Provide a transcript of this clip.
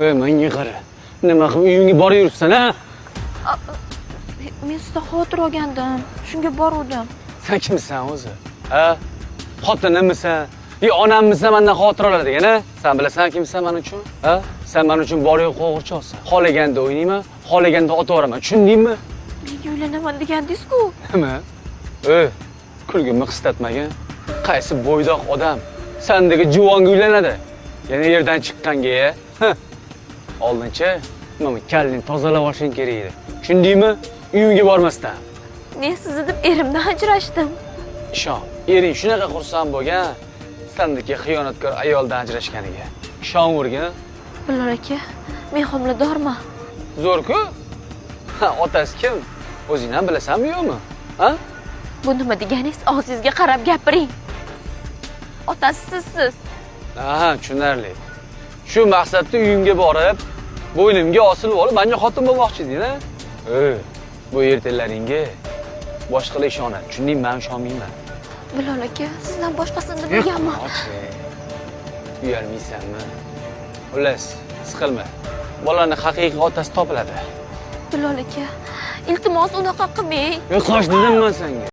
Menga qara. Nima qilib uyingga borib yuribsan, ha? Men sizdan xotir olgandim. Shunga boruvdim. Sen kimsan o'zi? Ha? Xotinimmisan? Onammisan mendan xotir oladigan, ha? Sen bilasan kimsan men uchun? Ha? Sen men uchun bor-yo'q qo'g'irchoqsan. Xohlaganda o'ynayman, xohlaganda otaveraman. Tushundingmi? Menga uylanaman degandingiz-ku. Nima? Kulgimni qistatmagan. Qaysi bo'ydoq odam sendagi juvonga uylanadi? Yana yerdan chiqqanga, ha? Oldincha mana kallini tozalab olishing kerak edi. Tushundingmi? Uyingga bormasdan. Men sizni deb erimdan ajrashdim. Ishon, ering shunaqa xursand bo'lgan, sendagi xiyonatkor ayoldan ajrashganiga. Ishonvergin. Bilor aka, men homiladorman. Zo'r-ku? Ha, otasi kim? O'zing ham bilasanmi yo'qmi? Ha? Bu nima deganingiz? Og'zingizga qarab gapiring. Otasi sizsiz. Aha, tushunarli. Shu maqsadda uyimga borib, bo'ynimga osilib olib, menga xotin bo'lmoqchi eding-a? Bu ertalaringga boshqalar ishonadi. Tushundingmi? Men ishonmayman. Bilor aka, sizdan boshqasini bilganman. Uyalmaysanmi? Xullas, siqilma. Bolaning haqiqiy otasi topiladi. Bilor aka, iltimos unaqa qilmang. Qoch dedim men senga.